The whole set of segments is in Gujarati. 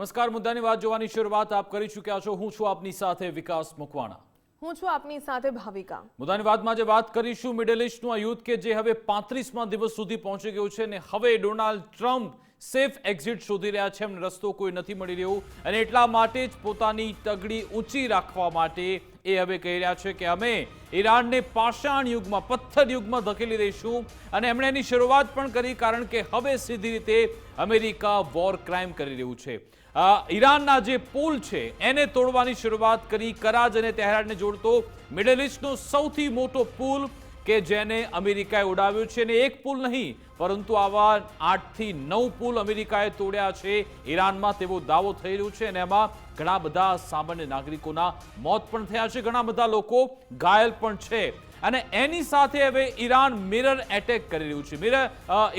નમસ્કાર, મુદ્દાની વાત જોવાની શરૂઆત આપ કરી ચૂક્યા છો। હું છું આપની સાથે વિકાસ મકવાણા। હું છું આપની સાથે ભાવિકા। મુદ્દાની વાતમાં જે વાત કરીશું મિડલ ઈસ્ટનું આ યુદ્ધ કે જે હવે 35મા દિવસ સુધી પહોંચી ગયું છે ને હવે ડોનાલ્ડ ટ્રમ્પ સેફ એક્ઝિટ શોધી રહ્યા છે, એમને રસ્તો કોઈ નથી મળી રહ્યો અને એટલા માટે જ પોતાની તગડી ઊંચી રાખવા માટે એ હવે કહી રહ્યા છે કે અમે ઈરાનને પાષાણ યુગમાં, પથ્થર યુગમાં ધકેલી દઈશું અને એમણે એની શરૂઆત પણ કરી, કારણ કે હવે સીધી રીતે અમેરિકા વોર ક્રાઇમ કરી રહ્યું છે। ઈરાનના જે પુલ છે એને તોડવાની શરૂઆત કરી। કરાજ અને તેહરાનને જોડતો મિડલ ઈસ્ટનો સૌથી મોટો પુલ કે જેને અમેરિકાએ ઉડાવ્યો છે, અને એક પુલ નહીં પરંતુ આવા 8 થી 9 પુલ અમેરિકાએ તોડ્યા છે ઈરાનમાં, તેવો દાવો થઈ રહ્યો છે અને એમાં ઘણા બધા સામાન્ય નાગરિકોના મોત પણ થયા છે, ઘણા બધા લોકો ઘાયલ પણ છે અને એની સાથે હવે ઈરાન મિરર એટેક કરી રહ્યું છે।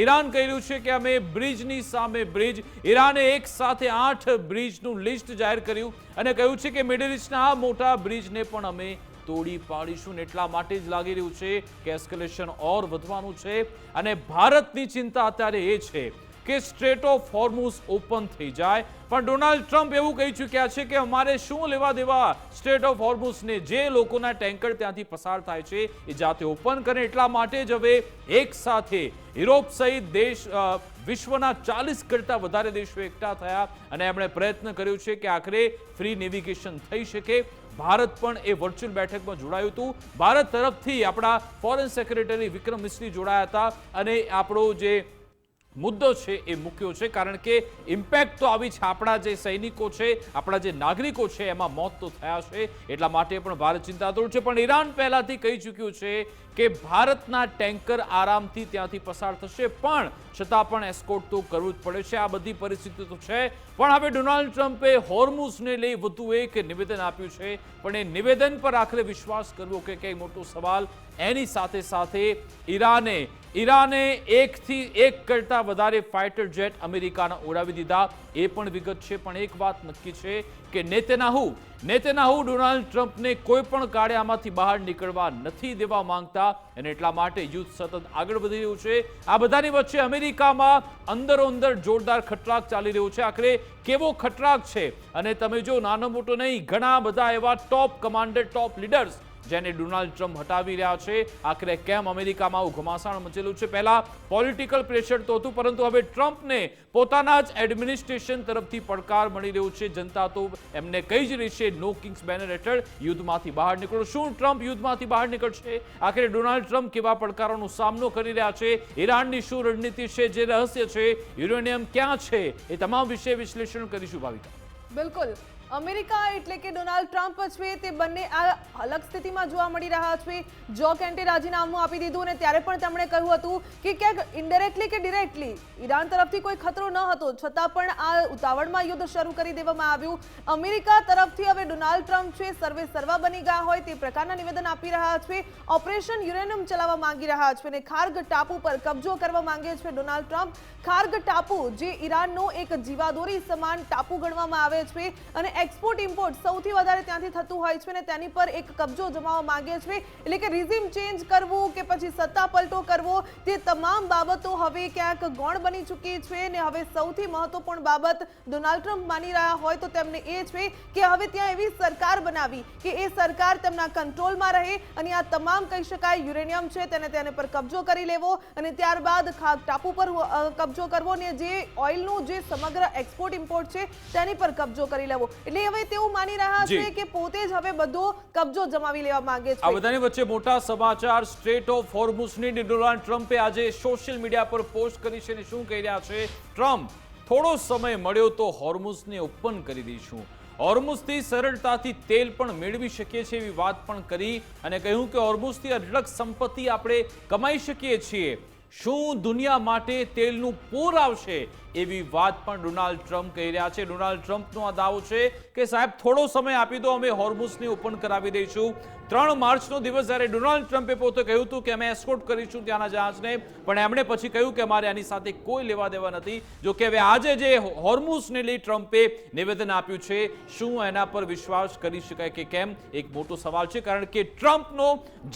ઈરાન કહી રહ્યું છે કે અમે બ્રિજની સામે બ્રિજ, ઈરાને એક સાથે 8 બ્રિજનું લિસ્ટ જાહેર કર્યું અને કહ્યું છે કે મિડલ ઈસ્ટના આ મોટા બ્રિજને પણ અમે તોડી પાડીશું। એટલા માટે જ લાગી રહ્યું છે કે એસ્કેલેશન ઓર વધવાનું છે અને ભારતની ચિંતા અત્યારે એ છે કે સ્ટ્રેટ ઓફ હોર્મુઝ ઓપન થઈ જાય, પણ ડોનાલ્ડ ટ્રમ્પ એવું કહી ચૂક્યા છે કે અમારે શું લેવા દેવા સ્ટ્રેટ ઓફ હોર્મુઝને, જે લોકોના ટેન્કર ત્યાંથી પસાર થાય છે એ જાતે ઓપન કરે। એટલા માટે જ હવે એક સાથે યુરોપ સહિત દેશ, વિશ્વના 40 કરતાં વધારે દેશો એકઠા થયા અને એમણે પ્રયત્ન કર્યો છે કે આખરે ફ્રી નેવિગેશન થઈ શકે। ભારત પણ એ વર્ચ્યુઅલ બેઠકમાં જોડાયું હતું। ભારત તરફથી આપણા ફોરેન સેક્રેટરી વિક્રમ મિસ્રી જોડાયા હતા અને આપણો જે મુદ્દો છે એ મૂક્યો છે, કારણ કે ઇમ્પેક્ટ તો આવી છે, આપણા જે સૈનિકો છે, આપણા જે નાગરિકો છે એમાં મોત તો થયા છે, એટલા માટે પણ ભારત ચિંતાતુર છે। પણ ઈરાન પહેલાથી કહી ચૂક્યું છે કે ભારતના ટેન્કર આરામથી ત્યાંથી પસાર થશે, પણ છતાં પણ એસ્કોર્ટ તો કરવું જ પડે છે। આ બધી પરિસ્થિતિ તો છે, પણ હવે ડોનાલ્ડ ટ્રમ્પે હોર્મુઝને લઈ વધુ એક નિવેદન આપ્યું છે, પણ એ નિવેદન પર આખરે વિશ્વાસ કરવો કે કઈ મોટો સવાલ। એની સાથે સાથે ઈરાને 1 થી 1 કરતાં વધારે ફાઇટર જેટ અમેરિકાના ઉડાવી દીધા, એ પણ વિગત છે। પણ એક વાત નક્કી છે કે નેતન્યાહુ ડોનાલ્ડ ટ્રમ્પને કોઈ પણ કાળે આમાંથી બહાર નીકળવા નથી દેવા માંગતા અને એટલા માટે યુદ્ધ સતત આગળ વધી રહ્યું છે। આ બધાની વચ્ચે અમેરિકામાં અંદરો-અંદર જોરદાર ખટરાક ચાલી રહ્યો છે। આખરે કેવો ખટરાક છે અને તમે જો નાનો મોટો નહીં, ઘણા બધા એવા ટોપ કમાન્ડર, ટોપ લીડર્સ જેને ડોનાલ્ડ ટ્રમ્પ હટાવી રહ્યા છે। આખરે કેમ અમેરિકામાં આવું ઘમાસાણ મચેલું છે? પહેલા પોલિટિકલ પ્રેશર તો હતું, પરંતુ હવે ટ્રમ્પને પોતાના જ એડમિનિસ્ટ્રેશન તરફથી પડકાર મળી રહ્યો છે। જનતા તો એમને કહી જ રહી છે નો કિંગ્સ બેનર હેઠળ યુદ્ધમાંથી બહાર નીકળો। શું ટ્રમ્પ યુદ્ધમાંથી બહાર નીકળશે? આખરે ડોનાલ્ડ ટ્રમ્પ કેવા પડકારોનો સામનો કરી રહ્યા છે? ઈરાનની શું રણનીતિ છે? જે રહસ્ય છે, યુરેનિયમ ક્યાં છે, એ તમામ વિશે વિશ્લેષણ કરીશું ભાવિકા। બિલકુલ, અમેરિકા એટલે કે ડોનાલ્ડ ટ્રમ્પ છે તે બંને આ અલગ સ્થિતિમાં જોવા મળી રહ્યા છે। જો કેન્ટે રાજીનામું આપી દીધું અને ત્યારે પણ તેમણે કહ્યું હતું કે ક્યાંક ઇનડાયરેક્ટલી કે ડિરેક્ટલી ઈરાન તરફથી કોઈ ખતરો ન હતો, છતાં પણ આ ઉતાવળમાં યુદ્ધ શરૂ કરી દેવામાં આવ્યું। અમેરિકા તરફથી હવે ડોનાલ્ડ ટ્રમ્પ છે સર્વે સર્વા બની ગયા હોય તે પ્રકારના નિવેદન આપી રહ્યા છે। ઓપરેશન યુરેનિયમ ચલાવવા માંગી રહ્યા છે અને ખાર્ગ ટાપુ પર કબજો કરવા માંગે છે ડોનાલ્ડ ટ્રમ્પ। ખાર્ગ ટાપુ જે ઈરાનનો એક જીવાદોરી સમાન ટાપુ ગણવામાં આવે છે અને એક્સપોર્ટ ઇમ્પોર્ટ સૌથી વધારે ત્યાંથી થતું હોય છે અને તેની પર એક કબજો જમાવવા માંગે છે, એટલે કે રિઝિમ ચેન્જ કરવું કે પછી સત્તા પલટો કરવો, તે તમામ બાબતો હવે ક્યાંક ગૌણ બની ચૂકી છે। અને હવે સૌથી મહત્વપૂર્ણ બાબત ડોનાલ્ડ ટ્રમ્પ માની રહ્યા હોય તો તેમને એ છે કે હવે ત્યાં એવી સરકાર બનાવી કે એ સરકાર તેમના કંટ્રોલમાં રહે અને આ તમામ કહી શકાય યુરેનિયમ છે તેને પર કબજો કરી લેવો અને ત્યારબાદ ખાગ ટાપુ પર કબજો કરવો અને જે ઓઇલનું જે સમગ્ર એક્સપોર્ટ ઇમ્પોર્ટ છે તેની પર કબજો કરી લેવો। એટલે હવે તેવું માની રહ્યા છે કે પોતે જ હવે બધો કબજો જમાવી લેવા માંગે છે। આ બધાની વચ્ચે મોટા સમાચાર, સ્ટ્રેટ ઓફ હોર્મુઝની ડોનાલ્ડ ટ્રમ્પે આજે સોશિયલ મીડિયા પર પોસ્ટ કરી છે અને શું કહી રહ્યા છે? ટ્રમ્પ, થોડો સમય મળ્યો તો હોર્મુઝને ઓપન કરી દઈશું, હોર્મુઝથી સરળતાથી તેલ પણ મેળવી શકીએ છીએ એવી વાત પણ કરી અને કહ્યું કે હોર્મુઝથી અઢળક સંપત્તિ આપણે કમાઈ શકીએ છીએ। શું દુનિયા માટે તેલનું પૂર આવશે એવી વાત પણ ડોનાલ્ડ ટ્રમ્પ કહી રહ્યા છે। ડોનાલ્ડ ટ્રમ્પનો આ દાવો છે કે સાહેબ થોડો સમય આપી દો, અમે હોર્મુઝને ઓપન કરાવી દઈશું. 3 માર્ચનો દિવસ જ્યારે ડોનાલ્ડ ટ્રમ્પે પોતે કહ્યું હતું કે અમે એસ્કોર્ટ કરીશું ત્યાંના જહાજને, પણ એમણે પછી કહ્યું કે અમારે આની સાથે કોઈ લેવા દેવા નથી. જો કે હવે આજે જે હોર્મુઝને લઈ ટ્રમ્પે નિવેદન આપ્યું છે, શું એના પર વિશ્વાસ કરી શકાય કે કેમ, એક મોટો સવાલ છે. કારણ કે ટ્રમ્પનો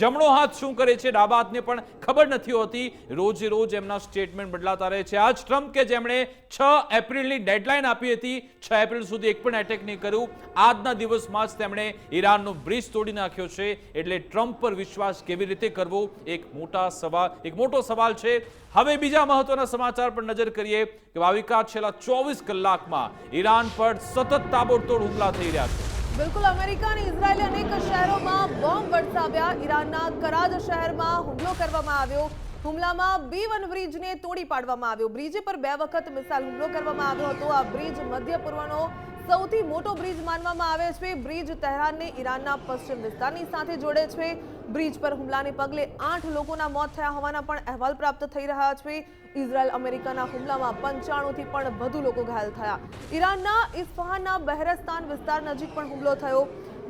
જમણો હાથ શું કરે છે, ડાબા હાથને પણ ખબર નથી હોતી. રોજે રોજ એમના સ્ટેટમેન્ટ બદલાતા રહે છે. આજ ટ્રમ્પ કે જેમણે 6 એપ્રિલની ડેડલાઇન આપી હતી, 6 એપ્રિલ સુધી એક પણ એટેક નહીં કર્યું, આજના દિવસમાં જ તેમણે ઈરાનનો બ્રિજ તોડી નાખ્યો છે. એટલે ટ્રમ્પ પર વિશ્વાસ કેવી રીતે કરવો, એક મોટો સવાલ છે. હવે બીજા મહત્વના સમાચાર પર નજર કરીએ કે ભાવિકા છેલ્લા 24 કલાકમાં ઈરાન પર સતત તાબડતોડ હુમલા થઈ રહ્યા છે. બિલકુલ, અમેરિકા અને ઇઝરાયેલે અનેક શહેરોમાં બોમ્બ વરસાવ્યા. ઈરાનના કરાજ શહેરમાં હુમલો કરવામાં આવ્યો. હુમલામાં B1 બ્રિજને તોડી પાડવામાં આવ્યો. બ્રિજ પર 2 વખત મિસાઇલ હુમલો કરવામાં આવ્યો હતો. આ બ્રિજ મધ્ય પૂર્વનો સૌથી મોટો બ્રિજ માનવામાં આવે છે. બ્રિજ તહેરાનને ઈરાનના પશ્ચિમ વિસ્તારની સાથે જોડે છે. બ્રિજ પર હુમલાને પગલે 8 લોકોના મોત થયા હોવાના પણ અહેવાલ પ્રાપ્ત થઈ રહ્યા છે. ઇઝરાયલ અમેરિકાના હુમલામાં 95 થી પણ વધુ લોકો ઘાયલ થયા. ઈરાનના ઇસ્ફહાનના બહેરસ્તાન વિસ્તાર નજીક પણ હુમલો થયો.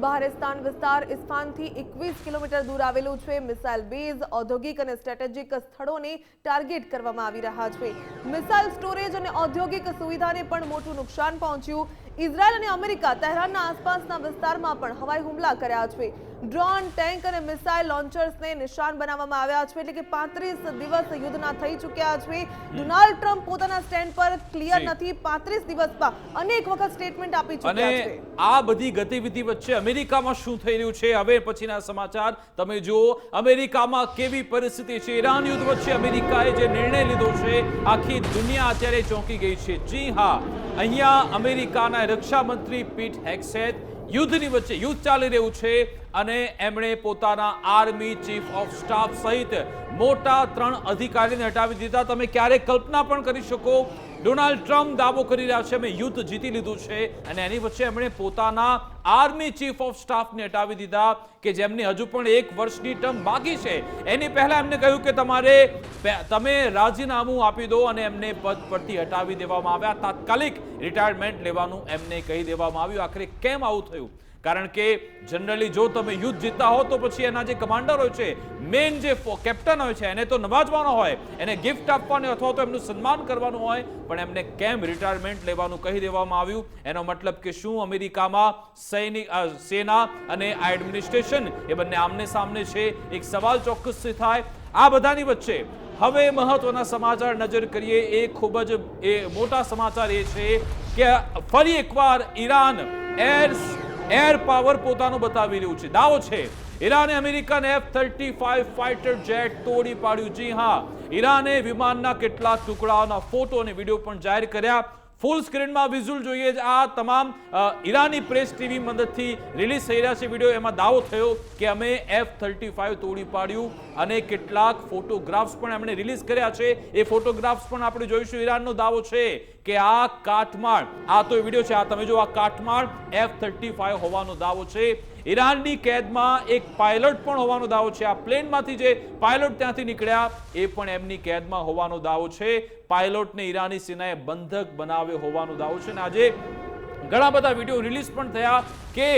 બહારેસ્તાન વિસ્તાર ઇસ્ફહાનથી 21 કિલોમીટર દૂર આવેલું છે. મિસાઇલ બેઝ, ઔદ્યોગિક અને સ્ટ્રેટેજિક સ્થળોને ટાર્ગેટ કરવામાં આવી રહ્યા છે. મિસાઇલ સ્ટોરેજ અને ઔદ્યોગિક સુવિધાને પણ મોટું નુકસાન પહોંચ્યું. ઇઝરાયલ અને અમેરિકા તહેરાનના આસપાસના વિસ્તારમાં પણ હવાઈ હુમલા કર્યા છે. ડ્રોન, ટેન્ક અને મિસાઇલ લોન્ચર્સને નિશાન બનાવવામાં આવ્યા છે. એટલે કે 35 દિવસ યુદ્ધના થઈ ચૂક્યા છે. ડોનાલ્ડ ટ્રમ્પ પોતાના સ્ટેન્ડ પર ક્લિયર નથી. 35 દિવસમાં અનેક વખત સ્ટેટમેન્ટ આપી ચૂક્યા છે. અને આ બધી ગતિવિધિ વચ્ચે અમેરિકામાં શું થઈ રહ્યું છે, હવે પછીના સમાચાર તમે જુઓ. અમેરિકામાં કેવી પરિસ્થિતિ છે. ઈરાન યુદ્ધ વચ્ચે અમેરિકાએ જે નિર્ણય લીધો છે, આખી દુનિયા અત્યારે ચોંકી ગઈ છે. જી હા, અહીંયા અમેરિકાના રક્ષા મંત્રી પીટ હેગસેથ યુદ્ધની વચ્ચે યુદ્ધ ચાલી રહ્યું છે અને એમણે પોતાના આર્મી ચીફ ઓફ સ્ટાફ સહિત મોટા 3 અધિકારીને હટાવી દીધા. તમે ક્યારેક કલ્પના પણ કરી શકો, ડોનાલ્ડ ટ્રમ્પ દાવો કરી રહ્યા છે અમે યુદ્ધ જીતી લીધું છે, અને એની વચ્ચે એમણે પોતાના આર્મી ચીફ ઓફ સ્ટાફને હટાવી દીધા કે જેમની હજુ પણ 1 વર્ષની ટર્મ બાકી છે. એની પહેલા એમને કહ્યું કે તમે રાજીનામું આપી દો, અને એમને પદ પરથી હટાવી દેવામાં આવ્યા. તાત્કાલિક રિટાયરમેન્ટ લેવાનું એમને કહી દેવામાં આવ્યું. આખરે કેમ આવું થયું? કારણ કે જનરલી જો તમે યુદ્ધ જીતતા હો તો પછી એના જે કમાન્ડર હોય છે, મેઇન જે કેપ્ટન હોય છે, એને તો નવાજવાનો હોય, એને ગિફ્ટ આપવાની અથવા તો એમનું સન્માન કરવાનું હોય, પણ એમને કેમ રિટાયરમેન્ટ લેવાનું કહી દેવામાં આવ્યું? એનો મતલબ કે શું અમેરિકામાં સેના અને આ એડમિનિસ્ટ્રેશન એ બંને આમને સામને છે? એક સવાલ ચોક્કસથી થાય. આ બધાની વચ્ચે હવે મહત્વના સમાચાર નજર કરીએ. એ ખૂબ જ મોટા સમાચાર એ છે કે ફરી એકવાર ઈરાન એર પાવર પોતાનું બતાવી રહ્યું છે. દાવો છે ઈરાને અમેરિકન F-35 ફાઇટર જેટ તોડી પાડ્યું. જી હા, ઈરાને વિમાનના કેટલાક ટુકડાઓના ફોટો અને વિડીયો પણ જાહેર કર્યા. ફૂલ સ્ક્રીનમાં વિઝ્યુઅલ જોઈએ. આ તમામ ઈરાની પ્રેસ ટીવી મદદથી રિલીઝ થઈ રહ્યા છે વિડીયો. એમાં દાવો થયો કે અમે F-35 તોડી પાડ્યું, અને કેટલાક ફોટોગ્રાફ્સ પણ એમણે રિલીઝ કર્યા છે. એ ફોટોગ્રાફ્સ પણ આપણે જોઈશું. ઈરાનનો દાવો છે કે આ કાટમાળ, આ તો વિડીયો છે, આ તમે જો, આ કાટમાળ F-35 હોવાનો દાવો છે. ઈરાનની કેદમાં એક પાયલટ પણ હોવાનો દાવો છે. આ પ્લેનમાંથી જે પાયલટ ત્યાંથી નીકળ્યા એ પણ એમની કેદમાં હોવાનો દાવો છે. પાયલોટને ઈરાની સેનાએ બંધક બનાવ્યો હોવાનો દાવો છે. અને આજે ઘણા બધા વિડીયો રિલીઝ પણ થયા કે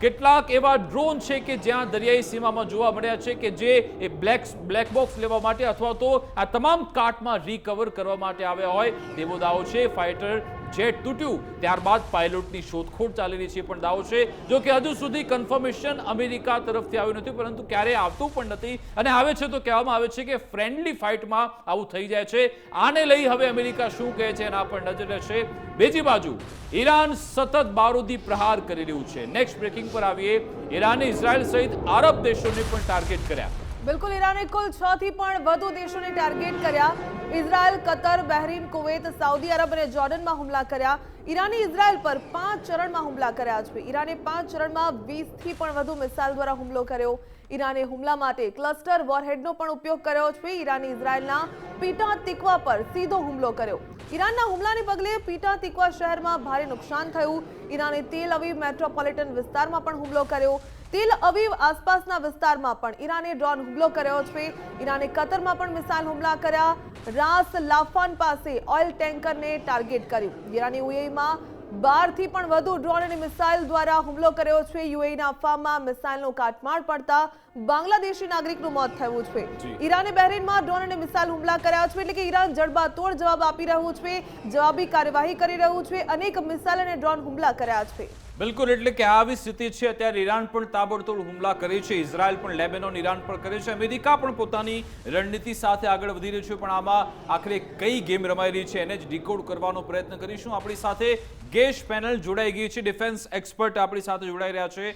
કેટલાક એવા ડ્રોન છે કે જ્યાં દરિયાઈ સીમામાં જોવા મળ્યા છે કે જે બ્લેક બોક્સ લેવા માટે અથવા તો આ તમામ કાટમાં રિકવર કરવા માટે આવ્યા હોય તેવો દાવો છે. ફાઇટર જેટ તૂટ્યું ત્યારબાદ પાયલોટની શોધખોળ ચાલી રહી છે પણ દાવો છે. જો કે હજુ સુધી કન્ફર્મેશન અમેરિકા તરફથી આવ્યું નથી, પરંતુ ક્યારે આવતું પણ નથી, અને આવે છે તો કહેવામાં આવે છે કે ફ્રેન્ડલી ફાઇટમાં આવું થઈ જાય છે. આને લઈ હવે અમેરિકા શું કહે છે એના પર નજર રહેશે. બીજી બાજુ ઈરાન સતત બારૂદી પ્રહાર કરી રહ્યું છે. નેક્સ્ટ બ્રેકિંગ પર આવીએ. ઈરાને ઇઝરાયલ સહિત આરબ દેશોને પણ ટાર્ગેટ કર્યા. બિલકુલ, ઈરાને કુલ 6 થી પણ વધુ દેશોને ટાર્ગેટ કર્યા. Israel, Qatar, Bahrain, Kuwait, Saudi Arab અને જોર્ડનમાં હુમલા કર્યા. ઈરાને ઇઝરાયલ પર 5 ચરણમાં હુમલા કર્યા છે. ઈરાને 5 ચરણમાં 20 થી પણ વધુ મિસાઇલ દ્વારા હુમલો કર્યો. ઈરાને હુમલા માટે ક્લસ્ટર વોરહેડનો પણ ઉપયોગ કર્યો છે. ઈરાને ઇઝરાયલના પીટા તિકવા પર સીધો હુમલો કર્યો. ઈરાનના હુમલાને પગલે પીટા તિકવા શહેરમાં ભારે નુકસાન થયું. ઈરાને તેલ અવીવ મેટ્રોપોલિટન વિસ્તારમાં પણ હુમલો કર્યો. તેલ અવીવ આસપાસના વિસ્તારમાં પણ ઈરાને ડ્રોન હુમલો કર્યો છે. ઈરાને કતરમાં પણ મિસાઇલ હુમલા કર્યા. રાસ લાફાન પાસે ઓઇલ ટેન્કરને ટાર્ગેટ કર્યું. ઈરાને UAEમાં 12થી પણ વધુ ડ્રોન અને મિસાઇલ દ્વારા હુમલો કર્યો છે. યુએઈના અફવામાં મિસાઇલનો કાટમાળ પડતા બાંગ્લાદેશી નાગરિકનું મોત થયું છે. ઈરાને બહેરીનમાં ડ્રોન અને મિસાઇલ હુમલા કર્યા છે, એટલે કે ઈરાન જડબાતોડ જવાબ આપી રહ્યું છે, જવાબી કાર્યવાહી કરી રહ્યું છે. અનેક મિસાઇલ અને ડ્રોન હુમલા કર્યા છે. બિલકુલ, એટલે કે આવી સ્થિતિ છે. અત્યારે ઈરાન પણ તાબડતોડ હુમલા કરે છે, ઇઝરાયલ પણ લેબેનોન ઈરાન પર કરે છે, અમેરિકા પણ પોતાની રણનીતિ સાથે આગળ વધી રહ્યું છે. પણ આમાં આખરે કઈ ગેમ રમાઈ રહી છે એને જ ડીકોડ કરવાનો પ્રયત્ન કરીશું. આપણી સાથે ગેસ્ટ પેનલ જોડાઈ ગઈ છે, ડિફેન્સ એક્સપર્ટ આપણી સાથે જોડાઈ રહ્યા છે.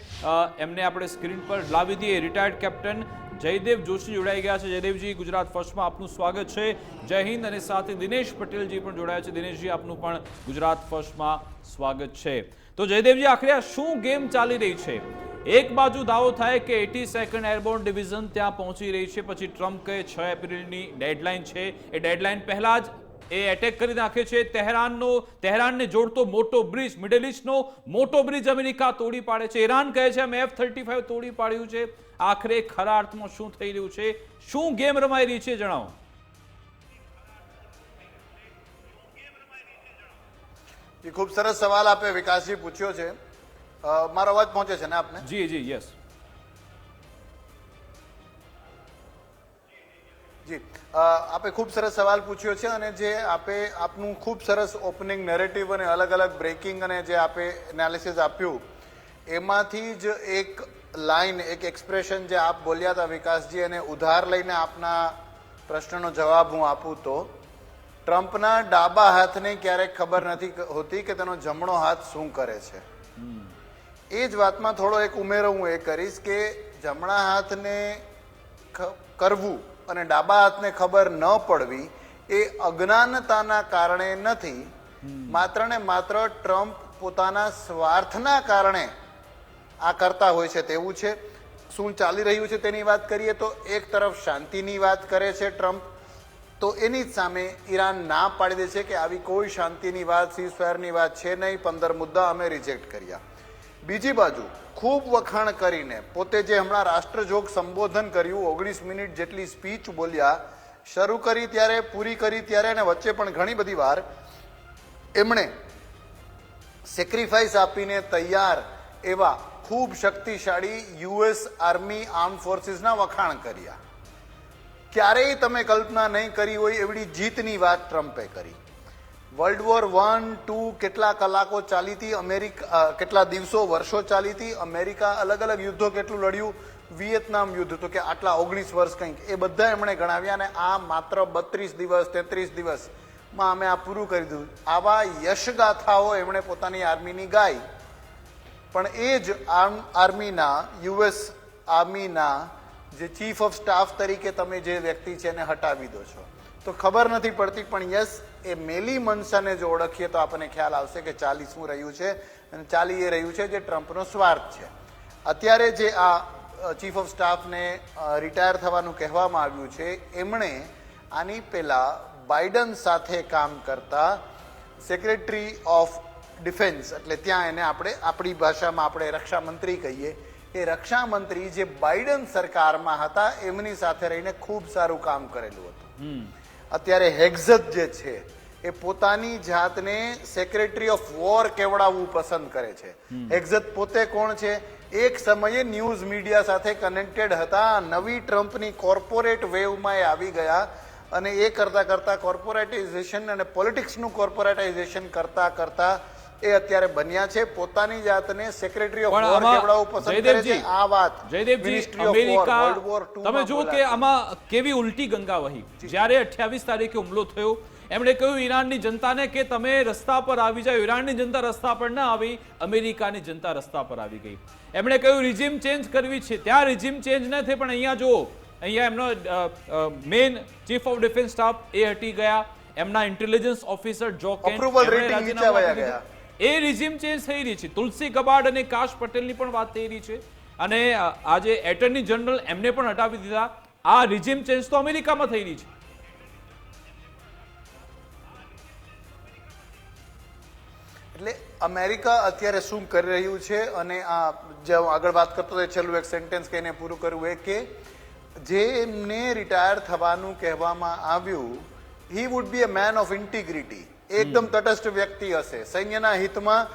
એમને આપણે સ્ક્રીન પર લાવી દઈએ. રિટાયર્ડ કેપ્ટન જયદેવ જોશી જોડાઈ ગયા છે. જયદેવજી, ગુજરાત ફર્સ્ટમાં આપનું સ્વાગત છે. જય હિન્દ. અને સાથે દિનેશ પટેલજી પણ જોડાયા છે. દિનેશજી, આપનું પણ ગુજરાત ફર્સ્ટમાં સ્વાગત છે. તો જયદેવજી, આખરે આ શું ગેમ ચાલી રહી છે? એક બાજુ દાવો થાય કે 82nd એરબોર્ન ડિવિઝન ત્યાં પહોંચી રહી છે, પછી ટ્રમ્પ કહે 6 એપ્રિલની ડેડલાઇન છે, એ ડેડલાઇન પહેલા જ એ એટેક કરી નાખે છે. તહેરાનને જોડતો મોટો બ્રિજ, મિડલ ઇસ્ટનો મોટો બ્રિજ અમેરિકા તોડી પાડે છે. ઈરાન કહે છે અમે F-35 તોડી પાડ્યું છે. આખરે ખરા અર્થમાં શું થઈ રહ્યું છે? શું ગેમ રમાઈ રહી છે? જણાવો. ખૂબ સરસ સવાલ આપે વિકાસજી પૂછ્યો છે. મારો અવાજ પહોંચે છે ને આપને? જી જી, યસ જી. આપે ખૂબ સરસ સવાલ પૂછ્યો છે, અને જે આપનું ખૂબ સરસ ઓપનિંગ નેરેટિવ અને અલગ અલગ બ્રેકિંગ અને જે આપે એનાલિસિસ આપ્યું, એમાંથી જ એક લાઈન, એક એક્સપ્રેશન જે આપ બોલ્યા હતા વિકાસજી, અને ઉધાર લઈને આપના પ્રશ્નનો જવાબ હું આપું તો ટ્રમ્પના ડાબા હાથને ક્યારેક ખબર નથી હોતી કે તેનો જમણો હાથ શું કરે છે. એ જ વાતમાં થોડો એક ઉમેરો હું એ કરીશ કે જમણા હાથને કરવું અને ડાબા હાથને ખબર ન પડવી એ અજ્ઞાનતાના કારણે નથી, માત્ર ને માત્ર ટ્રમ્પ પોતાના સ્વાર્થના કારણે આ કરતા હોય છે તેવું છે. શું ચાલી રહ્યું છે તેની વાત કરીએ તો એક તરફ શાંતિની વાત કરે છે ટ્રમ્પ, તો એની જ સામે ઈરાન ના પાડી દે છે કે આવી કોઈ શાંતિની વાત, સીઝફાયરની વાત છે નહીં, 15 મુદ્દા અમે રિજેક્ટ કર્યા. બીજી બાજુ ખૂબ વખાણ કરીને પોતે જે હમણાં રાષ્ટ્રજોગ સંબોધન કર્યું, 19 મિનિટ જેટલી સ્પીચ બોલ્યા, શરૂ કરી ત્યારે, પૂરી કરી ત્યારે અને વચ્ચે પણ ઘણી બધી વાર એમણે સેક્રિફાઈસ આપીને તૈયાર એવા ખૂબ શક્તિશાળી યુએસ આર્મી આર્મ ફોર્સીસના વખાણ કર્યા. ક્યારેય તમે કલ્પના નહીં કરી હોય એવડી જીતની વાત ટ્રમ્પે કરી. વર્લ્ડ વોર 1, 2 કેટલા કલાકો ચાલી હતી, કેટલા દિવસો, વર્ષો ચાલી હતી, અમેરિકા અલગ અલગ યુદ્ધો કેટલું લડ્યું, વિયેતનામ યુદ્ધ તો કે આટલા 19 વર્ષ કંઈક, એ બધા એમણે ગણાવ્યા, અને આ માત્ર 32 દિવસ 33 દિવસમાં અમે આ પૂરું કરી દીધું. આવા યશગાથાઓ એમણે પોતાની આર્મીની ગાઈ. પણ એ જ આર્મીના, યુએસ આર્મીના જે ચીફ ઓફ સ્ટાફ તરીકે તમે જે વ્યક્તિ છે એને હટાવી દો છો, તો ખબર નથી પડતી. પણ યસ, એ મેલી મનસાને જો ઓળખીએ તો આપણને ખ્યાલ આવશે કે ચાલી શું રહ્યું છે, અને ચાલી એ રહ્યું છે જે ટ્રમ્પનો સ્વાર્થ છે. અત્યારે જે આ ચીફ ઓફ સ્ટાફને રિટાયર થવાનું કહેવામાં આવ્યું છે, એમણે આની પહેલા બાઇડન સાથે કામ કરતા સેક્રેટરી ઓફ ડિફેન્સ, એટલે ત્યાં એને આપણે આપણી ભાષામાં આપણે રક્ષામંત્રી કહીએ, એ રક્ષામંત્રી જે બાઇડન સરકારમાં હતા એમની સાથે રહીને ખૂબ સારું કામ કરેલું હતું. અત્યારે હેગ્ઝત જે છે એ પોતાની જાતને સેક્રેટરી ઓફ વોર કેવડાવવું પસંદ કરે છે. હેગ્ઝત પોતે કોણ છે? એક સમયે ન્યૂઝ મીડિયા સાથે કનેક્ટેડ હતા, નવી ટ્રમ્પની કોર્પોરેટ વેવમાં એ આવી ગયા, અને એ કરતા કરતા કોર્પોરેટાઇઝેશન અને પોલિટિક્સનું કોર્પોરેટાઇઝેશન કરતા કરતા એ અત્યારે બન્યા છે. પોતાની જાતને સેક્રેટરી ઓફ વોર કેવડાવવું પસંદ કરે છે. આ વાત જયદેવજી, અમેરિકા, તમે જુઓ કે આમાં કેવી ઉલટી ગંગા વહી. જ્યારે 28 તારીખે હુમલો થયો, એમણે કહ્યું ઈરાનની જનતાને કે તમે રસ્તા પર આવી જાઓ. ઈરાનની જનતા રસ્તા પર ના આવી, અમેરિકાની જનતા રસ્તા પર આવી ગઈ. એમણે કહ્યું રિઝિમ ચેન્જ કરવી છે. ત્યાં રિઝિમ ચેન્જ ન થઈ, પણ અહીંયા જુઓ, અહીંયા એમનો main chief of defence staff એ હટી ગયા, એમના ઇન્ટેલિજન્સ ઓફિસર જો કેન્ટ, એ રિઝિમ ચેન્જ થઈ રહી છે. તુલસી ગબાર્ડ અને કાશ પટેલની પણ વાત થઈ રહી છે, અને આજે એટર્ની જનરલ એમને પણ હટાવી દીધા. આ રિઝિમ ચેન્જ તો અમેરિકામાં થઈ રહી છે. એટલે અમેરિકા અત્યારે શું કરી રહ્યું છે, અને આ જે આગળ વાત કરતો હતો છેલ્લું એક સેન્ટેન્સ કહીને પૂરું કરવું એ કે જેમને રિટાયર થવાનું કહેવામાં આવ્યું, he would be a man of integrity. એકદમ તટસ્થ વ્યક્તિ હશે, સૈન્યના હિતમાં,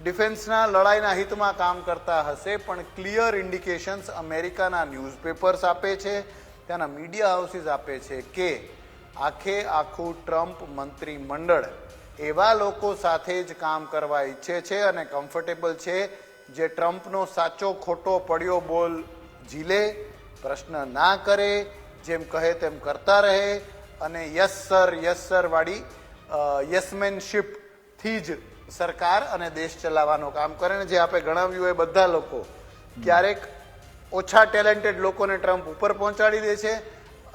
ડિફેન્સના લડાઈના હિતમાં કામ કરતા હશે, પણ ક્લિયર ઇન્ડિકેશન્સ અમેરિકાના ન્યૂઝપેપર્સ આપે છે, ત્યાંના મીડિયા હાઉસીસ આપે છે કે આખું ટ્રમ્પ મંત્રીમંડળ એવા લોકો સાથે જ કામ કરવા ઈચ્છે છે અને કમ્ફર્ટેબલ છે જે ટ્રમ્પનો સાચો ખોટો પડ્યો બોલ ઝીલે, પ્રશ્ન ના કરે, જેમ કહે તેમ કરતા રહે અને યસ સર વાળી યસમેનશીપ થી જ સરકાર અને દેશ ચલાવવાનું કામ કરે ને જે આપણે ગણાવ્યું એ બધા લોકો ક્યારેક ઓછા ટેલેન્ટેડ લોકોને ટ્રમ્પ ઉપર પહોંચાડી દે છે,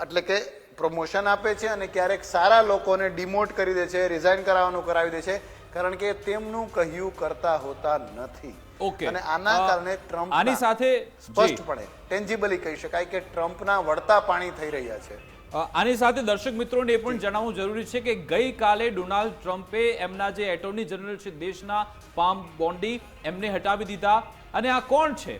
એટલે કે પ્રમોશન આપે છે, અને ક્યારેક સારા લોકોને ડિમોટ કરી દે છે, રિઝાઇન કરાવવાનું કરાવી દે છે, કારણ કે તેમનું કહ્યું કરતા હોતા નથી. ઓકે, અને આના કારણે ટ્રમ્પ આની સાથે સ્પષ્ટપણે ટેન્જિબલી કહી શકાય કે ટ્રમ્પના વળતા પાણી થઈ રહ્યા છે. આની સાથે દર્શક મિત્રોને એ પણ જણાવવું જરૂરી છે કે ગઈકાલે ડોનાલ્ડ ટ્રમ્પે એમના જે એટોર્ની જનરલ છે દેશના પામ બોન્ડી એમને હટાવી દીધા. અને આ કોણ છે?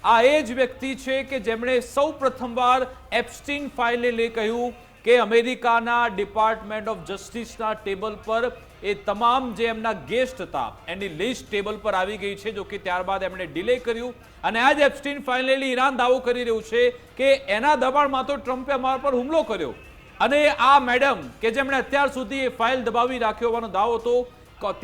આ એ જ વ્યક્તિ છે કે જેમણે સૌ પ્રથમવાર એપ્સ્ટીન ફાઇલને લઈ કહ્યું કે અમેરિકાના ડિપાર્ટમેન્ટ ઓફ જસ્ટિસના ટેબલ પર એ તમામ જે એમના ગેસ્ટ હતા એની લિસ્ટ ટેબલ પર આવી ગઈ છે. જો કે ત્યારબાદ એમણે ડિલે કર્યું અને આ જ એપ્સ્ટીન ફાઇલને લઈ ઈરાન દાવો કરી રહ્યું છે કે એના દબાણમાં તો ટ્રમ્પે અમારા પર હુમલો કર્યો. અને આ મેડમ કે જેમણે અત્યાર સુધી એ ફાઇલ દબાવી રાખ્યો હોવાનો દાવો હતો,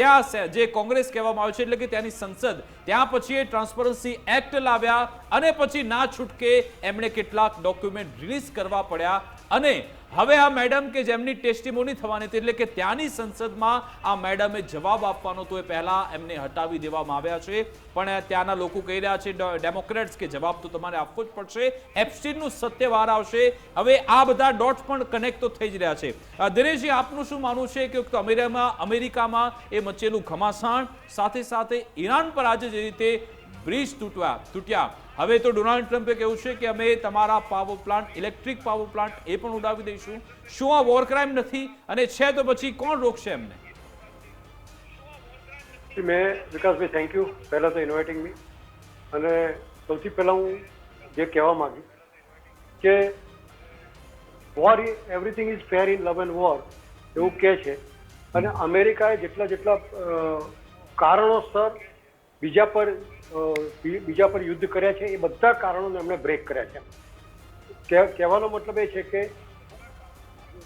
ત્યાં જે કોંગ્રેસ કહેવામાં આવે છે એટલે કે ત્યાંની સંસદ, ત્યાં પછી એ ટ્રાન્સપરન્સી એક્ટ લાવ્યા અને પછી ના છૂટકે એમણે કેટલાક ડોક્યુમેન્ટ રિલીઝ કરવા પડ્યા. અને હવે આ મેડમ કે જેમની ટેસ્ટિમોની થવાની હતી એટલે કે ત્યાંની સંસદમાં આ મેડમે જવાબ આપવાનો તો એ પહેલા એમને હટાવી દેવામાં આવ્યા છે. પણ ત્યાંના લોકો કહી રહ્યા છે ડેમોક્રેટ્સ કે જવાબ તો તમારે આપવો જ પડશે, એપ્સ્ટીનનું સત્ય બહાર આવશે. હવે આ બધા ડોટ્સ પણ કનેક્ટ તો થઈ જ રહ્યા છે. દિનેશજી, આપનું શું માનવું છે કે અમેરિકામાં એ મચેલું ઘમાસાણ સાથે સાથે ઈરાન પર આજે જે રીતે બ્રિજ તૂટ્યા, હવે તો ડોનાલ્ડ ટ્રમ્પે કહ્યું છે કે અમે તમારા power plant, electric power plant એ પણ ઉડાવી દઈશું. શું આ વોર ક્રાઇમ નથી? અને છે તો પછી કોણ રોકશે એમને? મેં વિકાસભાઈ થેન્ક યુ પહેલાં તો ઇન્વાઇટિંગ મી. અને સૌથી પહેલાં હું જે કહેવા માંગીશ કે war everything is fair in love and war એવું કહે છે. અને અમેરિકાએ જેટલા કારણોસર બીજા પર યુદ્ધ કર્યા છે એ બધા કારણોને એમણે બ્રેક કર્યા છે. કહેવાનો મતલબ એ છે કે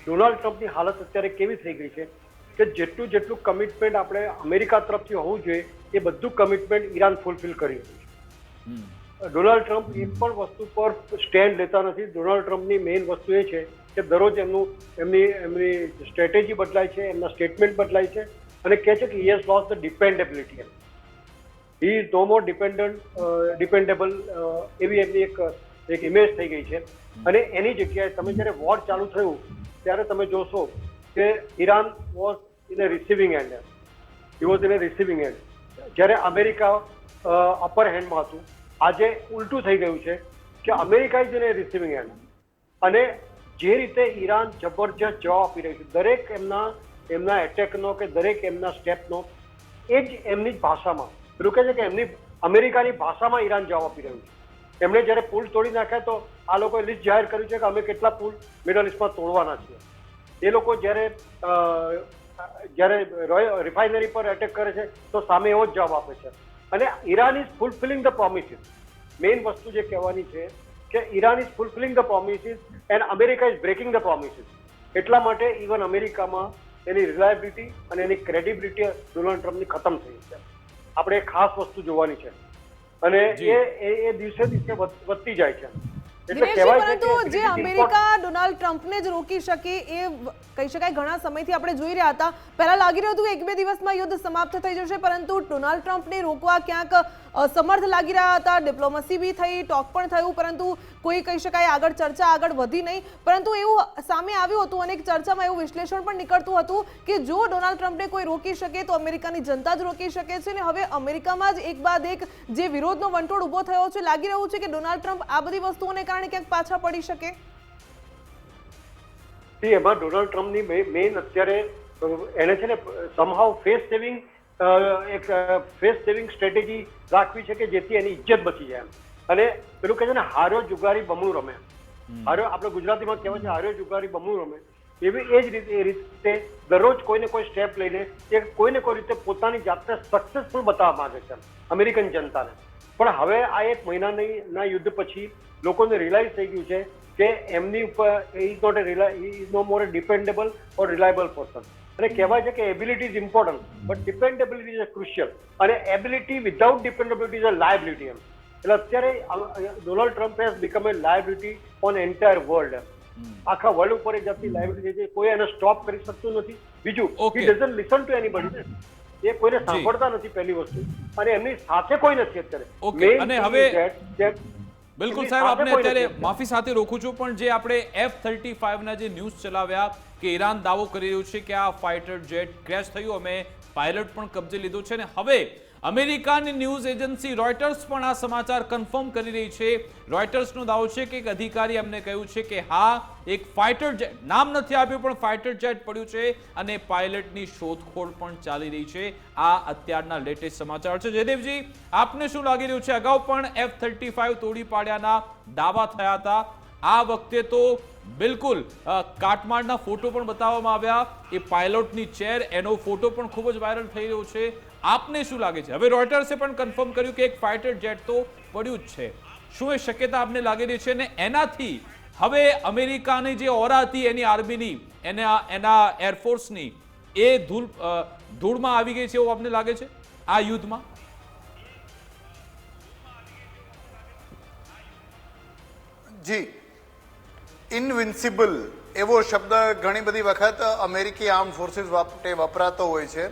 ડોનાલ્ડ ટ્રમ્પની હાલત અત્યારે કેવી થઈ ગઈ છે કે જેટલું કમિટમેન્ટ આપણે અમેરિકા તરફથી હોવું જોઈએ એ બધું કમિટમેન્ટ ઈરાન ફૂલફિલ કરી રહ્યું છે. ડોનાલ્ડ ટ્રમ્પ એક પણ વસ્તુ પર સ્ટેન્ડ લેતા નથી. ડોનાલ્ડ ટ્રમ્પની મેઇન વસ્તુ એ છે કે દરરોજ એમની સ્ટ્રેટેજી બદલાય છે, એમના સ્ટેટમેન્ટ બદલાય છે અને કહે છે કે he has lost the dependability. He is no more dependable એવી એમની એક ઇમેજ થઈ ગઈ છે. અને એની જગ્યાએ તમે જ્યારે વોર ચાલુ થયું ત્યારે તમે જોશો કે Iran was in A receiving end. He was in A receiving end. જ્યારે અમેરિકા અપર હેન્ડમાં હતું, આજે ઉલટું થઈ ગયું છે કે America is in A receiving end. અને જે રીતે ઈરાન જબરજસ્ત જવાબ આપી રહ્યું છે દરેક એમના એટેકનો કે દરેક એમના સ્ટેપનો, એ જ એમની જ ભાષામાં પેલું કહે છે કે એમની અમેરિકાની ભાષામાં ઈરાન જવાબ આપી રહ્યું છે. એમણે જ્યારે પુલ તોડી નાખ્યા તો આ લોકોએ લિસ્ટ જાહેર કર્યું છે કે અમે કેટલા પુલ મિડલ ઇસ્ટમાં તોડવાના છીએ. એ લોકો જ્યારે રિફાઇનરી પર એટેક કરે છે તો સામે એવો જ જવાબ આપે છે. અને Iran is fulfilling the promises. મેઇન વસ્તુ જે કહેવાની છે કે Iran is fulfilling the promises and America is breaking the promises. એટલા માટે ઇવન અમેરિકામાં એની રિલાયબિલિટી અને એની ક્રેડિબિલિટી ડોનાલ્ડ ટ્રમ્પની ખતમ થઈ છે. આપણે એક ખાસ વસ્તુ જોવાની છે અને એ દિવસે વધતી જાય છે. પરંતુ જે અમેરિકા ડોનાલ્ડ ટ્રમ્પને જ રોકી શકે એ કહી શકાય ઘણા સમયથી આપણે જોઈ રહ્યા હતા. પહેલા લાગી રહ્યું હતું કે 1-2 દિવસમાં યુદ્ધ સમાપ્ત થઈ જશે, પરંતુ ડોનાલ્ડ ટ્રમ્પને રોકવા ક્યાંક સમર્થ લાગી રહ્યા હતા. ડિપ્લોમસી બી થઈ, ટોક પણ થયું, પરંતુ કોઈ કહી શકાય ચર્ચા આગળ વધી નહીં. પરંતુ એવું સામે આવ્યું હતું અને એક ચર્ચામાં એવું વિશ્લેષણ પણ નીકળતું હતું કે જો ડોનાલ્ડ ટ્રમ્પને કોઈ રોકી શકે તો અમેરિકાની જનતા જ રોકી શકે છે. અને હવે અમેરિકામાં જ એક બાદ એક જે વિરોધનો વંટોળ ઉભો થયો છે, લાગી રહ્યું છે કે ડોનાલ્ડ ટ્રમ્પ આ બધી વસ્તુઓને કારણે ક્યાંક પાછા પડી શકે. એમાં ડોનાલ્ડ ટ્રમ્પની મેઇન અત્યારે એને છે ને સમહાઉ ફેસ સેવિંગ સ્ટ્રેટેજી રાખવી છે કે જેથી એની ઇજ્જત બચી જાય. અને પેલું કહે છે ને હાર્યો જુગારી બમણું રમે. આપણે ગુજરાતીમાં કહેવાય છે હાર્યો જુગારી બમણું રમે. એવી એ જ રીતે દરરોજ કોઈને કોઈ સ્ટેપ લઈને એ કોઈને કોઈ રીતે પોતાની જાતને સક્સેસફુલ બતાવવા માંગે છે અમેરિકન જનતાને. પણ હવે આ 1 મહિનાના યુદ્ધ પછી લોકોને રિયલાઇઝ થઈ ગયું છે કે એમની ઉપર is no more dependable or reliable person. અને કહેવાય છે કે ability is important but dependability is crucial. અને ability without dependability is a liability. એટલે અત્યારે Donald Trump has become a liability on entire world. આખા વર્લ્ડ ઉપર એ જાતની લાયબિલિટી છે, કોઈ એને સ્ટોપ કરી શકતું નથી. બીજું, હી ડઝન્ટ લિસન ટુ એનીબડી. એ કોઈને સાંભળતા નથી પહેલી વસ્તુ, અને એમની સાથે કોઈ નથી અત્યારે. અને હવે બિલકુલ સાહેબ, આપણે અત્યારે માફી સાથે રોકું છું, પણ જે આપણે F-35 ના જે ન્યૂઝ ચલાવ્યા કે ઈરાન દાવો કરી રહ્યું છે કે આ ફાઇટર જેટ ક્રેશ થયું, અમે પાયલટ પણ કબજે લીધો છે, અને હવે અમેરિકાની ન્યૂઝ એજન્સી રોયટર્સ પણ આ સમાચાર કન્ફર્મ કરી રહી છે. રોયટર્સનો દાવો છે કે એક અધિકારી અમને કહ્યું છે કે હા, એક ફાઇટર જેટ, નામ નથી આપ્યું પણ ફાઇટર જેટ પડ્યું છે અને પાયલટની શોધખોળ પણ ચાલી રહી છે. આ અત્યારના લેટેસ્ટ સમાચાર છે. જયદેવજી, આપને શું લાગી રહ્યું છે? અગાઉ પણ F-35 તોડી પાડ્યાના દાવા થયા હતા. આ વખતે તો બિલકુલ કાટમાળના ફોટો પણ બતાવવામાં આવ્યા. એ પાયલોટની ચેર, એનો ફોટો પણ ખૂબ જ વાયરલ થઈ રહ્યો છે. આપને શું લાગે છે? હવે રોયટર્સે પણ કન્ફર્મ કર્યું કે એક ફાઇટર જેટ તો પડ્યું જ છે. શું એ શક્યતા આપને લાગી રહી છે? અને એનાથી હવે અમેરિકાની જે ઓરા હતી એની આર્મીની, એના એરફોર્સની, એ ધૂળમાં આવી ગઈ છે એવું આપને લાગે છે આ યુદ્ધમાં? જી, ઇનવિન્સિબલ એવો શબ્દ ઘણી બધી વખત અમેરિકી આર્મ ફોર્સિસ વપરાતો હોય છે.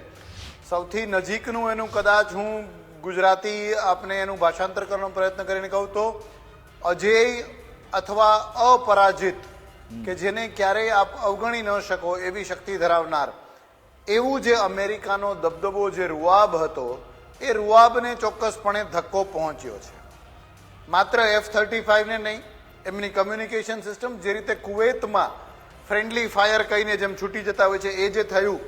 સૌથી નજીકનું એનું કદાચ હું ગુજરાતી આપને એનું ભાષાંતર કરવાનો પ્રયત્ન કરીને કહું તો અજેય અથવા અપરાજિત, કે જેને ક્યારેય આપ અવગણી ન શકો એવી શક્તિ ધરાવનાર, એવું જે અમેરિકાનો દબદબો, જે રૂઆબ હતો, એ રૂઆબને ચોક્કસપણે ધક્કો પહોંચ્યો છે. માત્ર F-35 ને નહીં, એમની કમ્યુનિકેશન સિસ્ટમ, જે રીતે કુવૈતમાં ફ્રેન્ડલી ફાયર કહીને જેમ છૂટી જતા હોય છે, એ જે થયું,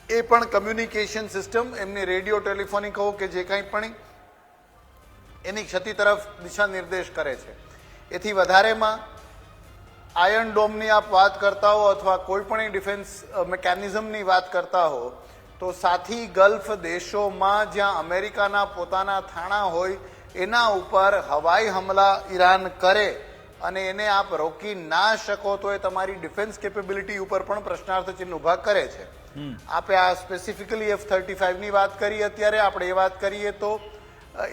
એ પણ કમ્યુનિકેશન સિસ્ટમ, એમની રેડિયો ટેલિફોનિક કહો કે જે કંઈ પણ, એની ક્ષતિ તરફ દિશા નિર્દેશ કરે છે. એથી વધારેમાં આયર્ન ડોમની આપ વાત કરતા હો અથવા કોઈ પણ ડિફેન્સ મિકેનિઝમની વાત કરતા હો, તો સાથી ગલ્ફ દેશોમાં જ્યાં અમેરિકાના પોતાના થાણા હોય એના ઉપર હવાઈ હુમલા ઈરાન કરે અને એને આપ રોકી ના શકો તો એ તમારી ડિફેન્સ કેપેબિલિટી ઉપર પણ પ્રશ્નાર્થ ચિહ્ન ઉભા કરે છે. આપે આ સ્પેસિફિકલી F-35 ની વાત કરી, અત્યારે આપણે એ વાત કરીએ તો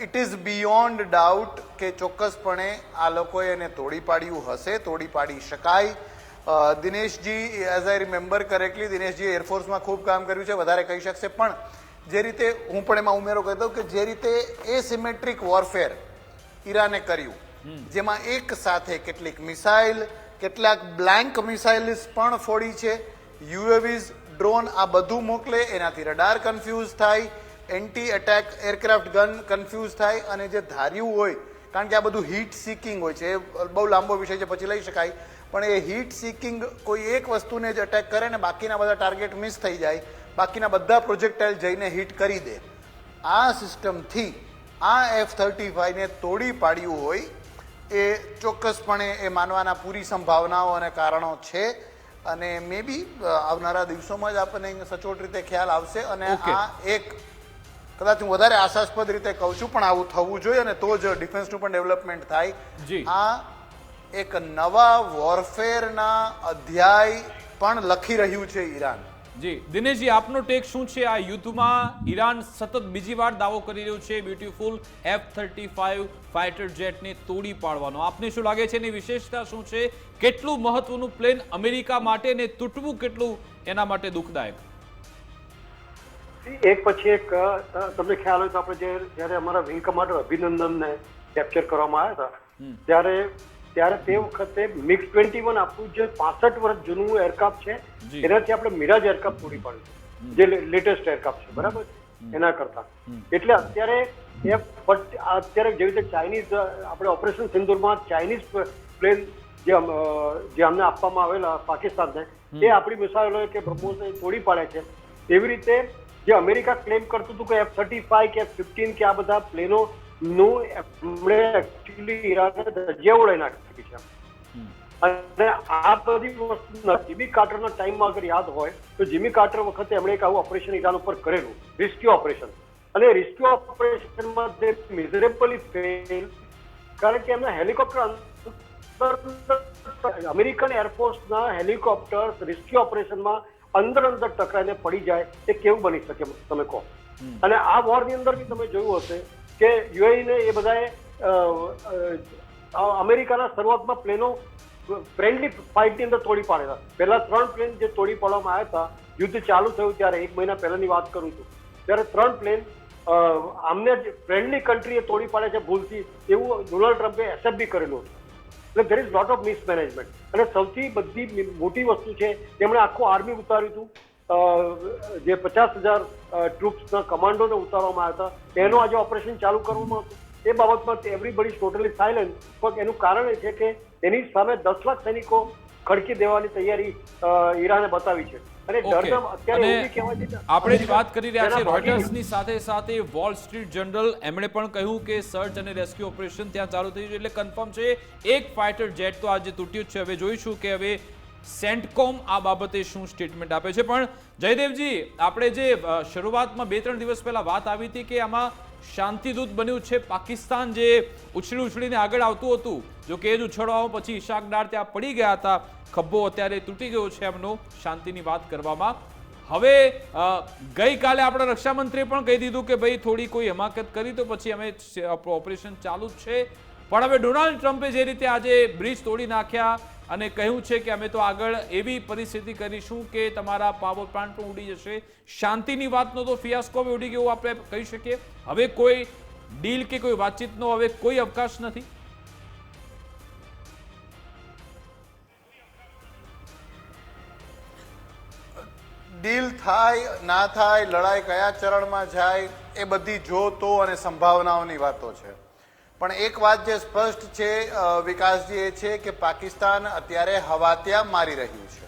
ઇટ ઇઝ બિયોન્ડ ડાઉટ કે ચોક્કસપણે આ લોકોએ એને તોડી પાડ્યું હશે, તોડી પાડી શકાય. Dineshji, as I remember correctly, દિનેશજીએ એરફોર્સમાં ખૂબ કામ કર્યું છે, વધારે કહી શકશે, પણ જે રીતે હું પણ એમાં ઉમેરો કરી દઉં કે જે રીતે એસિમેટ્રિક વોરફેર ઈરાને કર્યું, જેમાં એક સાથે કેટલીક મિસાઇલ, કેટલાક બ્લેન્ક મિસાઇલ્સ પણ ફોડી છે, યુએવીઝ, ડ્રોન, આ બધું મોકલે, એનાથી રડાર કન્ફ્યુઝ થાય, anti attack aircraft gun confuse થાય, અને જે ધાર્યું હોય, કારણ કે આ બધું હીટ સિકિંગ હોય છે, એ બહુ લાંબો વિષય છે, પછી લઈ શકાય, પણ એ હીટ સિકિંગ કોઈ એક વસ્તુને જ અટેક કરે ને બાકીના બધા ટાર્ગેટ મિસ થઈ જાય, બાકીના બધા પ્રોજેક્ટાઇલ જઈને હિટ કરી દે. આ સિસ્ટમથી આ F-35 ને તોડી પાડ્યું હોય એ ચોક્કસપણે એ માનવાના પૂરી સંભાવનાઓ અને કારણો છે. અને મે બી આવનારા દિવસોમાં જ આપણને સચોટ રીતે ખ્યાલ આવશે. અને આ એક કદાચ હું વધારે આશાસ્પદ રીતે કહું છું, પણ આવું થવું જોઈએ અને તો જ ડિફેન્સનું પણ ડેવલપમેન્ટ થાય. આ એક નવા વોરફેરના અધ્યાય પણ લખી રહ્યું છે ઈરાન. જી દિનેશજી, આપનો ટેક શું છે? આ યુદ્ધમાં ઈરાન સતત બીજી વાર દાવો કરી રહ્યું છે બ્યુટીફુલ F-35 ફાઇટર જેટને તોડી પાડવાનો. આપને શું લાગે છે એની વિશેષતા શું છે? કેટલું મહત્વનું પ્લેન અમેરિકા માટે ને તૂટવું કેટલું એના માટે દુઃખદાયક? એક પછી એક તમને ખ્યાલ હોય તો આપણે જ્યારે અમારા વિંગ કમાન્ડર અભિનંદનને કેપ્ચર કરવામાં આવ્યા હતા, ત્યારે તે વખતે MiG-21 આપણું જે 65 વર્ષ જૂનું એરક્રાફ્ટ છે, એનાથી આપણે મિરાજ એરક્રાફ્ટ તોડી પાડ્યું, જે લેટેસ્ટ એરક્રાફ્ટ છે, બરાબર, એના કરતા. એટલે અત્યારે જેવી રીતે ચાઇનીઝ, આપણે ઓપરેશન સિંદૂરમાં ચાઇનીઝ પ્લેન જે અમને આપવામાં આવેલા પાકિસ્તાનને, એ આપણી મિસાઇલો કે બ્રહ્મોસને તોડી પાડે છે. એવી રીતે જે અમેરિકા ક્લેમ કરતું હતું કે F-35 કે F-15 કે આ બધા પ્લેનો નું એમણે એકચ્યુઅલી ઈરાને ધજિયા ઉડાવી નાખી છે. અને આ બધી વસ્તુ જીમી કાર્ટરના ટાઈમમાં અગર યાદ હોય તો જીમી કાર્ટર વખતે એમણે એક આવું ઓપરેશન ઈરાન ઉપર કરેલું, રિસ્ક્યુ ઓપરેશન. અને રિસ્ક્યુ ઓપરેશનમાં તે મિઝરેબલી ફેલ, કારણ કે એમના હેલિકોપ્ટર અમેરિકન એરફોર્સના હેલિકોપ્ટર રિસ્ક્યુ ઓપરેશનમાં અંદર ટકરાઈને પડી જાય, એ કેવું બની શકે તમે કહો. અને આ વોરની અંદર બી તમે જોયું હશે કે યુએઈને એ બધાએ અમેરિકાના શરૂઆતમાં પ્લેનો ફ્રેન્ડલી ફાઇટની અંદર તોડી પાડેલા. પહેલા 3 પ્લેન જે તોડી પાડવામાં આવ્યા હતા, યુદ્ધ ચાલુ થયું ત્યારે 1 મહિના પહેલાની વાત કરું છું, ત્યારે 3 પ્લેન આમને જ ફ્રેન્ડલી કન્ટ્રીએ તોડી પાડે છે ભૂલથી, એવું ડોનાલ્ડ ટ્રમ્પે એક્સેપ્ટ બી કરેલું હતું. એટલે there is lot of mismanagement. અને સૌથી બધી મોટી વસ્તુ છે, તેમણે આખું આર્મી ઉતાર્યું હતું, જે 50,000 ટ્રુપ્સના કમાન્ડોને ઉતારવામાં આવ્યા હતા, એનું આજે ઓપરેશન ચાલુ કરવામાં હતું. એ બાબતમાં એવરીબડી ટોટલી સાયલેન્ટ. પણ એનું કારણ એ છે કે એની સામે 10 લાખ સૈનિકો ખડકી દેવાની તૈયારી ઈરાને બતાવી છે. અને ડરના અત્યારે એવું કહેવાય છે કે આપણે જ વાત કરી રહ્યા છીએ રોયટર્સની સાથે સાથે વોલ સ્ટ્રીટ જર્નલ, એમણે પણ કહ્યું કે સર્ચ અને રેસ્ક્યુ ઓપરેશન ત્યાં ચાલુ થયું છે. એટલે કન્ફર્મ છે એક ફાઇટર જેટ તો આજે તૂટ્યું છે. હવે જોઈશું કે હવે સેન્ટકોમ આ બાબતે શું સ્ટેટમેન્ટ આપે છે. પણ જયદેવજી, આપણે જે શરૂઆતમાં 2-3 દિવસ પહેલા વાત આવી હતી કે આમાં શાંતિદૂત બન્યું છે પાકિસ્તાન, જે ઉછળીને આગળ આવતું હતું, જો કે એ જ ઉછળવામાં પછી ઇશાક ડાર ત્યાં પડી ગયા હતા, ખભો અત્યારે તૂટી ગયો છે એમનો શાંતિની વાત કરવામાં. હવે ગઈકાલે આપણા રક્ષામંત્રીએ પણ કહી દીધું કે ભાઈ થોડી કોઈ હમાકત કરી તો પછી અમે ઓપરેશન ચાલુ જ છે. પણ હવે ડોનાલ્ડ ટ્રમ્પે જે રીતે આજે બ્રિજ તોડી નાખ્યા અને કહ્યું છે કે અમે તો આગળ એવી પરિસ્થિતિ કરીશું કે તમારા પાવર પ્લાન્ટ પણ ઉડી જશે, શાંતિની વાતનો તો ફિયાસ્કો હવે ઉડી ગયો આપણે કહી શકીએ. હવે કોઈ ડીલ કે કોઈ વાતચીતનો હવે કોઈ અવકાશ નથી. ડીલ થાય ના થાય, લડાઈ કયા ચરણમાં જાય, એ બધી જો તો અને સંભાવનાઓની વાતો છે. પણ એક વાત જે સ્પષ્ટ છે વિકાસજી, એ છે કે પાકિસ્તાન અત્યારે હવાત્યા મારી રહ્યું છે.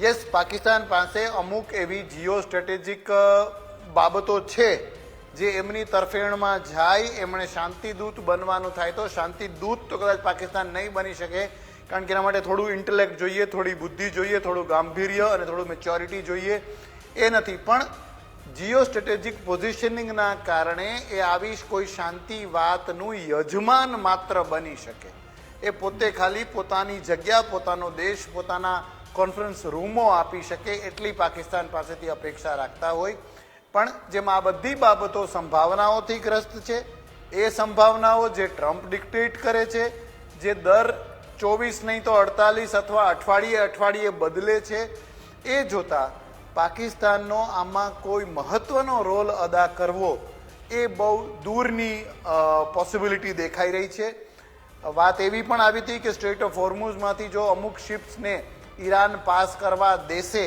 યસ, પાકિસ્તાન પાસે અમુક એવી જીઓ સ્ટ્રેટેજિક બાબતો છે જે એમની તરફેણમાં જાય, એમણે શાંતિદૂત બનવાનું થાય તો શાંતિદૂત તો કદાચ પાકિસ્તાન નહીં બની શકે, કારણ કે એના માટે થોડું ઇન્ટેલેક્ટ જોઈએ, થોડી બુદ્ધિ જોઈએ, થોડું ગાંભીર્ય અને થોડું મેચ્યોરિટી જોઈએ. એ નથી. પણ જીઓ સ્ટ્રેટેજિક પોઝિશનિંગના કારણે એ આવી કોઈ શાંતિ વાતનું યજમાન માત્ર બની શકે. એ પોતે ખાલી પોતાની જગ્યા, પોતાનો દેશ, પોતાના કોન્ફરન્સ રૂમો આપી શકે એટલી પાકિસ્તાન પાસેથી અપેક્ષા રાખતા હોય. પણ જેમાં આ બધી બાબતો સંભાવનાઓથી ગ્રસ્ત છે, એ સંભાવનાઓ જે ટ્રમ્પ ડિક્ટેટ કરે છે, જે દર 24 નહીં તો 48 અથવા અઠવાડિયે બદલે છે, એ જોતા પાકિસ્તાનનો આમાં કોઈ મહત્વનો રોલ અદા કરવો એ બહુ દૂરની પોસિબિલિટી દેખાઈ રહી છે. વાત એવી પણ આવી હતી કે સ્ટ્રેટ ઓફ હોર્મુઝમાંથી જો અમુક શિપ્સને ઈરાન પાસ કરવા દેશે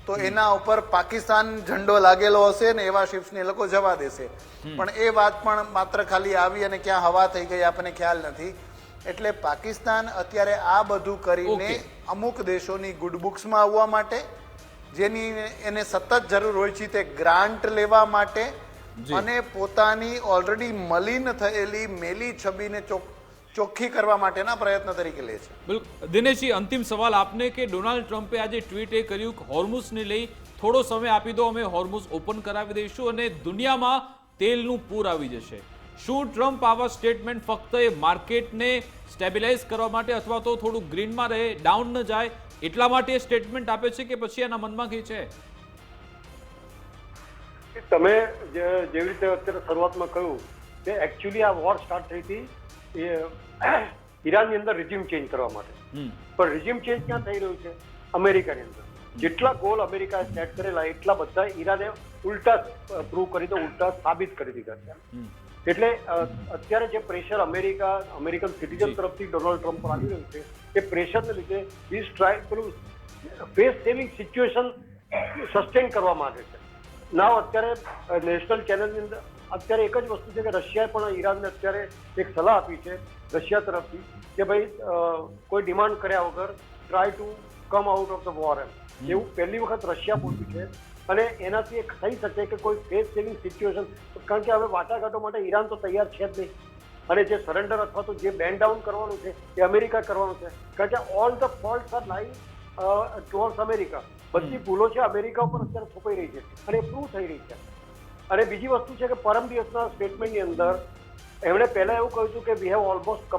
તો એના ઉપર પાકિસ્તાન ઝંડો લાગેલો હશે ને એવા શિપ્સને એ લોકો જવા દેશે. પણ એ વાત પણ માત્ર ખાલી આવી અને ક્યાં હવા થઈ ગઈ આપણને ખ્યાલ નથી. એટલે પાકિસ્તાન અત્યારે આ બધું કરીને અમુક દેશોની ગુડ બુક્સમાં આવવા માટે, જેની એને સતત જરૂર હોય છે, તે ગ્રાન્ટ લેવા માટે અને પોતાની ઓલરેડી મલિન થયેલી મેલી છબીને ચોખ્ખી કરવા માટેના પ્રયત્ન તરીકે લે છે. બિલકુલ. દિનેશજી, અંતિમ સવાલ આપને કે ડોનાલ્ડ ટ્રમ્પે આજે ટ્વીટ એ કર્યું કે હોર્મુઝને લઈ થોડો સમય આપી દો, અમે હોર્મુઝ ઓપન કરાવી દઈશું અને દુનિયામાં તેલનું પૂર આવી જશે. શું ટ્રમ્પ આવા સ્ટેટમેન્ટ ફક્ત એ માર્કેટને સ્ટેબિલાઇઝ કરવા માટે અથવા તો થોડું ગ્રીનમાં રહે, ડાઉન ન જાય એટલા માટે સ્ટેટમેન્ટ આપે છે કે પછી એના મનમાં કઈ છે? તમે જેવી રીતે અત્યારે શરૂઆતમાં કહ્યું કે એકચ્યુઅલી આ વોર સ્ટાર્ટ થઈ હતી ઈરાનની અંદર રિઝ્યુમ ચેન્જ કરવા માટે. પણ રિઝ્યુમ ચેન્જ ક્યાં થઈ રહ્યું છે? અમેરિકાની અંદર. જેટલા ગોલ અમેરિકાએ સેટ કરેલા એટલા બધા ઈરાને ઉલટા પ્રૂવ કરી દો, ઉલટા સાબિત કરી દીધા છે. એટલે અત્યારે જે પ્રેશર અમેરિકન સિટીઝન તરફથી ડોનાલ્ડ ટ્રમ્પ પર આવી રહ્યું છે, એ પ્રેશરને લીધે ઇઝ ટ્રાય પેલું ફેસ સેવિંગ સિચ્યુએશન સસ્ટેન કરવા માંગે છે. નાવ અત્યારે નેશનલ ચેનલની અંદર અત્યારે એક જ વસ્તુ છે કે રશિયાએ પણ ઈરાનને અત્યારે એક સલાહ આપી છે રશિયા તરફથી કે ભાઈ કોઈ ડિમાન્ડ કર્યા વગર try to come out of the war. એવું પહેલી વખત રશિયા બોલ્યું છે. અને એનાથી એક થઈ શકે કે કોઈ ફેસ સેવિંગ સિચ્યુએશન, કારણ કે હવે વાટાઘાટો માટે ઈરાન તો તૈયાર છે જ નહીં. અને જે સરેન્ડર અથવા તો જે બેન ડાઉન કરવાનું છે એ અમેરિકા કરવાનું છે, કારણ કે all the faults are lying towards America. બધી ભૂલો છે અમેરિકા ઉપર અત્યારે થોપાઈ રહી છે અને એ પ્રૂવ થઈ રહી છે. અને બીજી વસ્તુ છે કે પરમ દિવસના સ્ટેટમેન્ટની અંદર એમણે પહેલા એવું કહ્યું હતું કે we have almost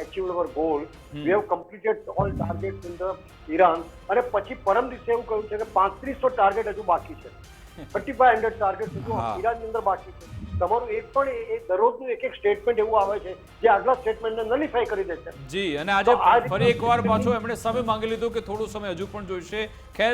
achieved our goal, we have completed all targets in the Iran. અને પછી પરમ દિવસે એવું કહ્યું છે કે 3500 ટાર્ગેટ હજુ બાકી છે, 3500 ટાર્ગેટ હજુ ઈરાનની અંદર બાકી છે. તમારું એક પણ એ દરરોજનું એક સ્ટેટમેન્ટ એવું આવે છે જે આગલા સ્ટેટમેન્ટને નલિફાઈ કરી દે છે. જી, અને આજે ફરી એકવાર પાછો એમણે સમય માંગી લીધો કે થોડો સમય હજુ પણ જોઈશે. ખેર,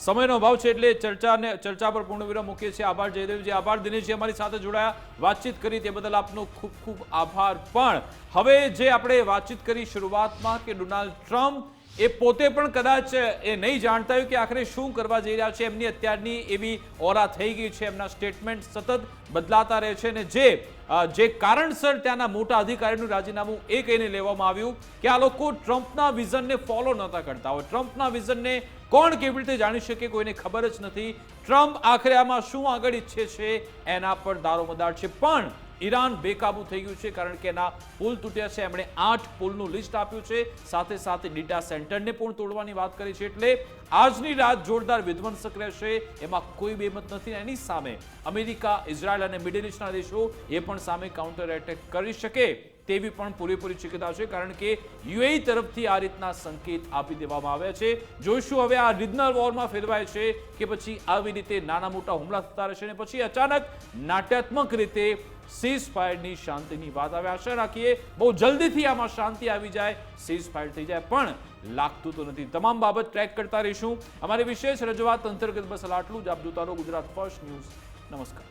સમયનો અભાવ છે એટલે ચર્ચા પર પૂર્ણ વિરામ મૂકીએ છીએ. આભાર જયદેવજી, આભાર દિનેશજી અમારી સાથે જોડાયા, વાતચીત કરી તે બદલ આપનો ખૂબ ખૂબ આભાર. પણ હવે જે આપણે વાતચીત કરી શરૂઆતમાં કે ડોનાલ્ડ ટ્રમ્પ એ પોતે પણ કદાચ એ નહીં જાણતા હોય કે આખરે શું કરવા જઈ રહ્યા છે. એમની અત્યારની એવી ઓરા થઈ ગઈ છે, એમના સ્ટેટમેન્ટ સતત બદલાતા રહે છે. અને જે કારણસર ત્યાંના મોટા અધિકારીનું રાજીનામું એ કહીને લેવામાં આવ્યું કે આ લોકો ટ્રમ્પના વિઝનને ફોલો નહોતા કરતા હોય. ટ્રમ્પના વિઝનને કોણ કેવી રીતે જાણી શકે કોઈને ખબર જ નથી. ટ્રમ્પ આખરે આમાં શું આગળ ઈચ્છે છે એના પર દારોમદાર છે. પણ ઈરાન બેકાબુ થઈ ગયું છે કારણ કે એના પુલ તૂટ્યા છે. એમણે 8 પુલનું લિસ્ટ આપ્યું છે, સાથે સાથે ડેટા સેન્ટરને પણ તોડવાની વાત કરી છે. એટલે આજની રાત જોરદાર વિધ્વંસક રહેશે, એમાં કોઈ બેમત નથી. એની સામે અમેરિકા, ઇઝરાયલ અને મિડલ ઇસ્ટના દેશો એ પણ સામે કાઉન્ટર એટેક કરી શકે તેવી પણ પૂરેપૂરી શક્યતા છે, કારણ કે યુએઈ તરફથી આ રીતના સંકેત આપી દેવામાં આવ્યા છે. જોઈશું હવે આ રિજનલ વોરમાં ફેરવાય છે કે પછી આવી રીતે નાના મોટા હુમલા થતા રહેશે અને પછી અચાનક નાટ્યાત્મક રીતે સીઝ ફાયરની શાંતિની વાત આવે. આશા રાખીએ બહુ જલ્દીથી આમાં શાંતિ આવી જાય, સીઝ ફાયર થઈ જાય, પણ લાગતું તો નથી. તમામ બાબત ટ્રેક કરતા રહીશું. અમારી વિશેષ રજૂઆત અંતર્ગત બસ આટલું જ. આપ જોતા રહો ગુજરાત ફર્સ્ટ ન્યૂઝ. નમસ્કાર.